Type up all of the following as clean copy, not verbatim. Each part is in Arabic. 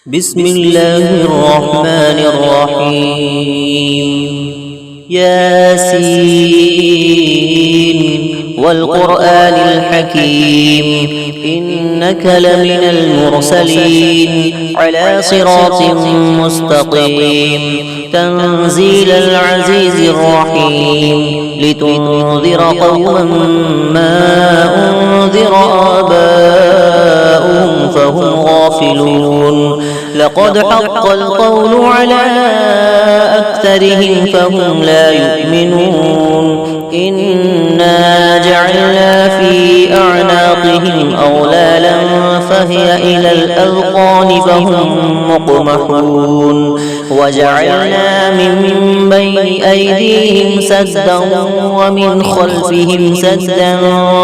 بسم الله الرحمن الرحيم ياسين والقرآن الحكيم إنك لمن المرسلين على صراط مستقيم تنزيل العزيز الرحيم لتنذر قوما ما أنذر آباؤهم فهم غافلون لقد حق القول على أكثرهم فهم لا يؤمنون إنا جعلنا في أعناقهم أغلالا فهي إلى الأذقان فهم مقمحون وجعلنا من بين أيديهم سدا ومن خلفهم سدا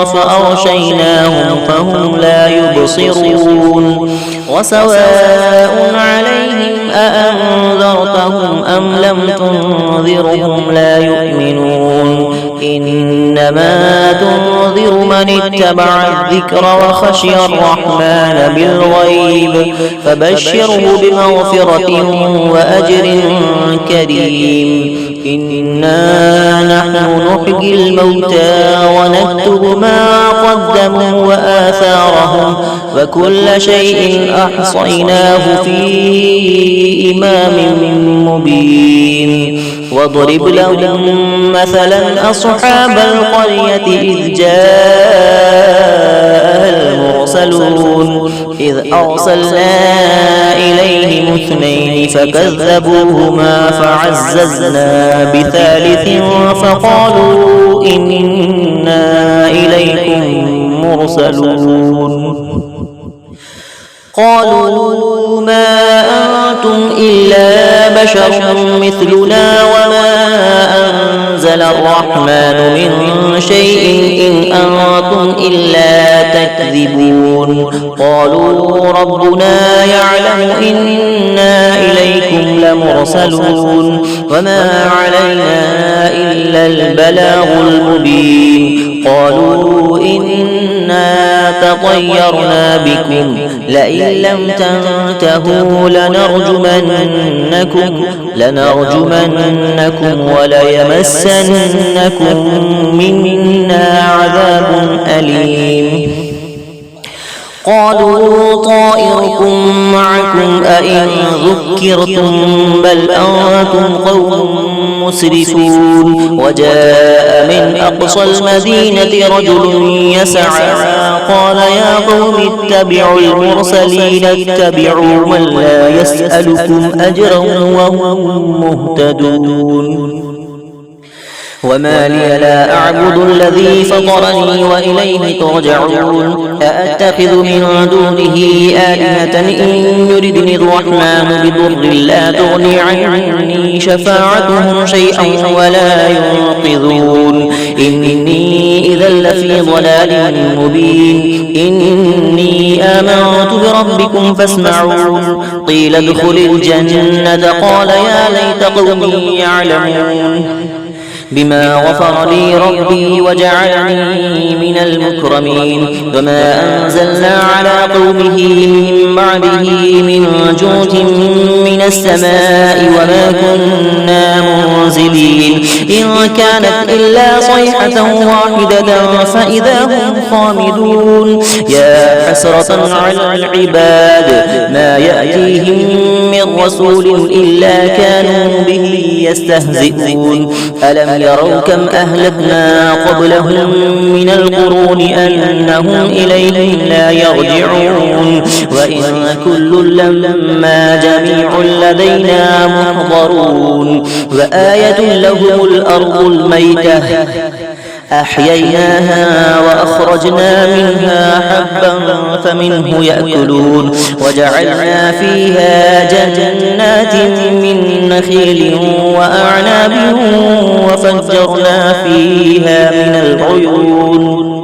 فأغشيناهم فهم لا يبصرون وسواء عليهم أأنذرتهم أم لم تنذرهم لا يؤمنون إنما تنذر من اتبع الذكر وخشي الرحمن بالغيب فبشره بمغفرة وأجر كريم إنا نحن نحيي الموتى ونكتب ما قدموا وآثارهم وكل شيء أحصيناه في إمام مبين واضرب لهم مثلا أصحاب القرية إذ جاء المرسلون إذ أرسلنا إليهم اثنين فكذبوهما فعززنا بثالث فقالوا إنا إليكم مرسلون قالوا ما أنتم إلا بشر مثلنا وما أنزل الرحمن من شيء إن أنتم إلا تكذبون قالوا ربنا يعلم إنا إليكم لمرسلون وما علينا إلا البلاغ المبين قالوا إنا تطيرنا بكم لئن لم تنتهوا لنرجمنكم وليمسنكم منا عذاب أليم قالوا طائركم معكم أئن ذكرتم بل أنتم قوم مسرفون وجاء من أقصى المدينة رجل يسعى قال يا قوم اتبعوا المرسلين اتبعوا من لا يسألكم أجرا وهم مهتدون وما لي لا أعبد الذي فطرني وإليه ترجعون أأتخذ من دونه آلهة إن يردني الرحمن بضر لا تغني عني شفاعتهم شيئا ولا ينقذون إني إذا لفي ضلال مبين إني آمنت بربكم فاسمعون قيل ادخل الجنة قال يا ليت قومي يعلمون بما غفر لي ربي وجعلني من المكرمين وما أنزلنا على قومه من بعده من جود من السماء وما كنا منزلين إن كانت إلا صيحة واحدة فإذا هم خامدون يا حسرة على العباد ما يأتيهم من رسول إلا كانوا به يستهزئون ألم يروا كم أهلكنا قبلهم من القرون أنهم إليهم لا يرجعون وإن كل لما جميع لدينا محضرون وآية لهم الأرض الميتة أحييناها وأخرجنا منها حبا فمنه يأكلون وجعلنا فيها جنات من نخيل وأعناب وفجرنا فيها من العيون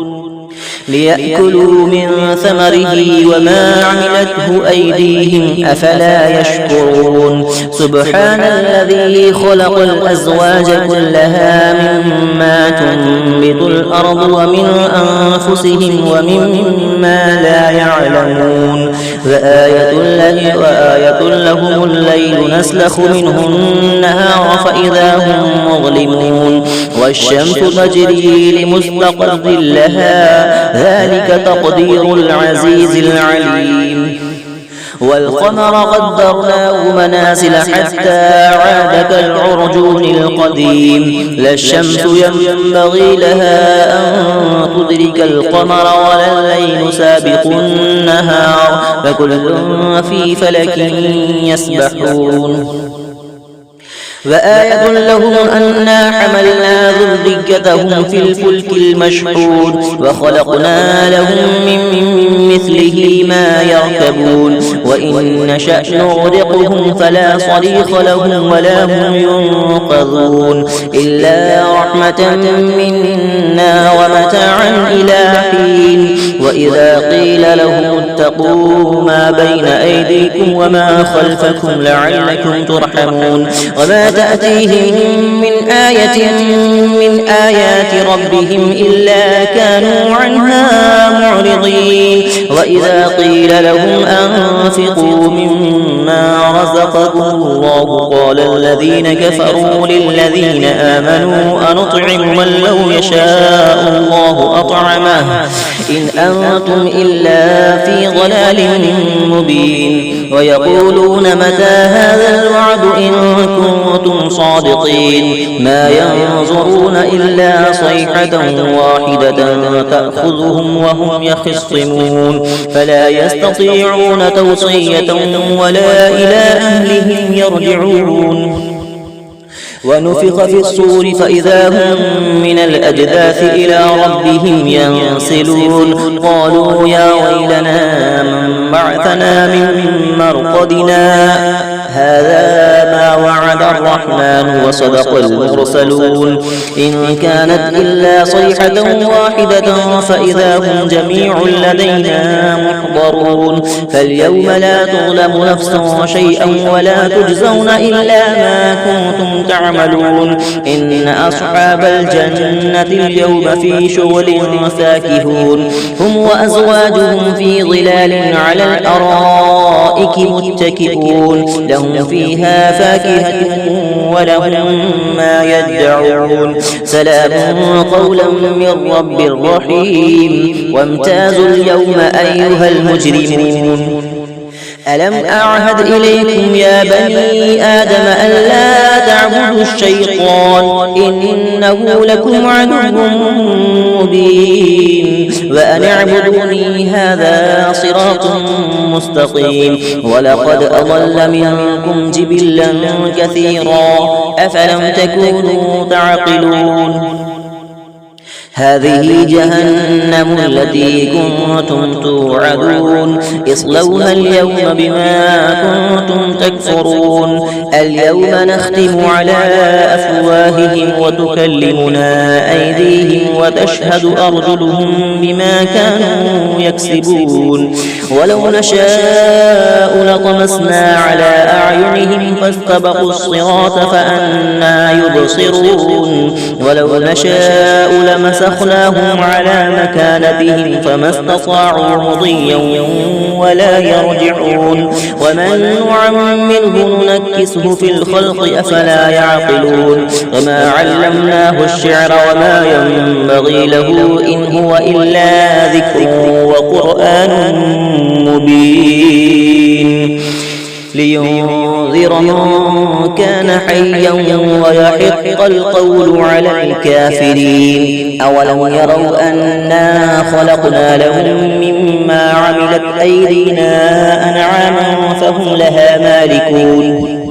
ليأكلوا من ثمره وما عملته أيديهم أفلا يشكرون سبحان الذي خلق الأزواج كلها مما تنبت الأرض ومن أنفسهم ومما لا يعلمون وآية لهم الليل نسلخ منه النهار فإذا هم مظلمون والشمس تجري لمستقر لها ذلك تقدير العزيز العليم والقمر قدرناه منازل حتى عاد كالعرجون القديم لا الشمس ينبغي لها أن تدرك القمر ولا الليل سابق النهار فكل في فلك يسبحون وآية لهم أنا حملنا ذريتهم في الفلك المشحون وخلقنا لهم من مثله ما يركبون وإن نشأ نغرقهم فلا صريخ لهم ولا هم ينقذون إلا رحمة منا ومتاعا إلى حين وإذا قيل لهم اتقوا ما بين أيديكم وما خلفكم لعلكم ترحمون وما تأتيهم من آية من آيات ربهم إلا كانوا عنها معرضين وإذا قيل لهم أنفقوا مما رزقكم الله قال الذين كفروا للذين آمنوا أنطعم من لو يشاء الله أطعمه إن أنتم إلا في ضلال مبين ويقولون متى هذا الوعد إن كنتم صادقين ما ينظرون إلا صيحة واحدة تأخذهم وهم يخصمون فلا يستطيعون توصية ولا إلى أهلهم يرجعون ونفخ في الصور فإذا هم من الأجداث إلى ربهم ينسلون قالوا يا ويلنا من بعثنا من مرقدنا هذا ما وعد الرحمن وصدق المرسلون إن كانت إلا صيحة واحدة فإذا هم جميع لدينا محضرون فاليوم لا تظلم نفس شيئا ولا تجزون إلا ما كنتم تعملون إن أصحاب الجنة اليوم في شغل فاكهون هم وأزواجهم في ظلال على الأرائك متكئون لهم فيها فاكهة ولهم ما يدعون سلام قولا من رب رحيم وامتازوا اليوم أيها المجرمون ألم أعهد إليكم يا بني آدم ألا تعبدوا الشيطان إنه لكم عدو مبين وأن اعبدوني هذا صراط مستقيم ولقد أضل منكم جبلا كثيرا أفلم تكونوا تعقلون هذه جهنم التي كنتم توعدون اصلوها اليوم بما كنتم تكفرون اليوم نختم على أفواههم وتكلمنا أيديهم وتشهد أرجلهم بما كانوا يكسبون ولو نشاء لطمسنا على أعينهم فاستبقوا الصراط فأنى يبصرون ولو نشاء لمسخناهم على مكانتهم فما استطاعوا مضيا ولا يرجعون ومن نعمره ننكسه في الخلق أفلا يعقلون وما علمناه الشعر وما ينبغي له إن هو إلا ذكر وقرآن مبين لينذر من كان حيا ويحق القول على الكافرين أولم يروا أنا خلقنا لهم مما عملت أيدينا أنعاما فهم لها مالكون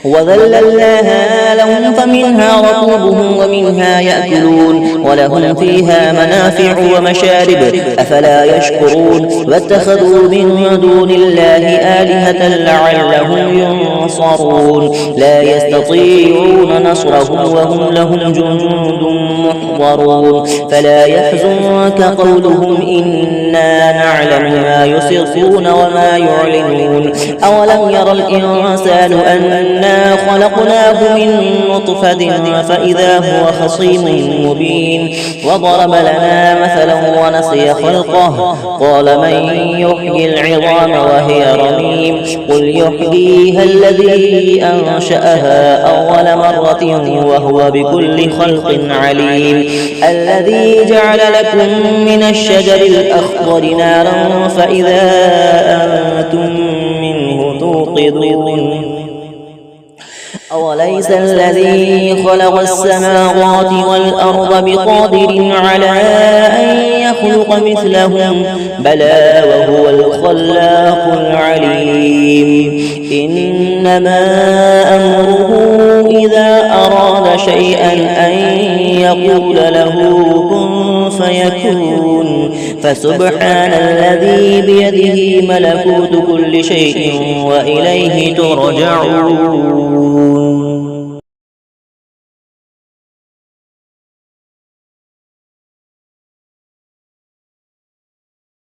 وذللناها لهم فمنها ركوبهم ومنها يأكلون ولهم فيها منافع ومشارب أفلا يشكرون واتخذوا من دون الله آلهة لعلهم ينصرون لا يستطيعون نصرهم وهم لهم جند محضرون فلا يحزنك قولهم إنا نعلم ما يسرون وما يعلنون أولم يرى الإنسان أن إنا خلقناه من نطفة فإذا هو خصيم مبين وضرب لنا مثلا ونسي خلقه قال من يحيي العظام وهي رميم قل يحييها الذي أنشأها أول مرة وهو بكل خلق عليم الذي جعل لكم من الشجر الأخضر نارا فإذا أنتم منه توقدون أوليس الذي خلق السماوات والأرض بقادر على أن يخلق مثلهم بلى وهو الخلاق العليم إنما أمره إذا أراد شيئا أن يقول له كن فيكون فسبحان الذي بيده ملكوت كل شيء وإليه ترجعون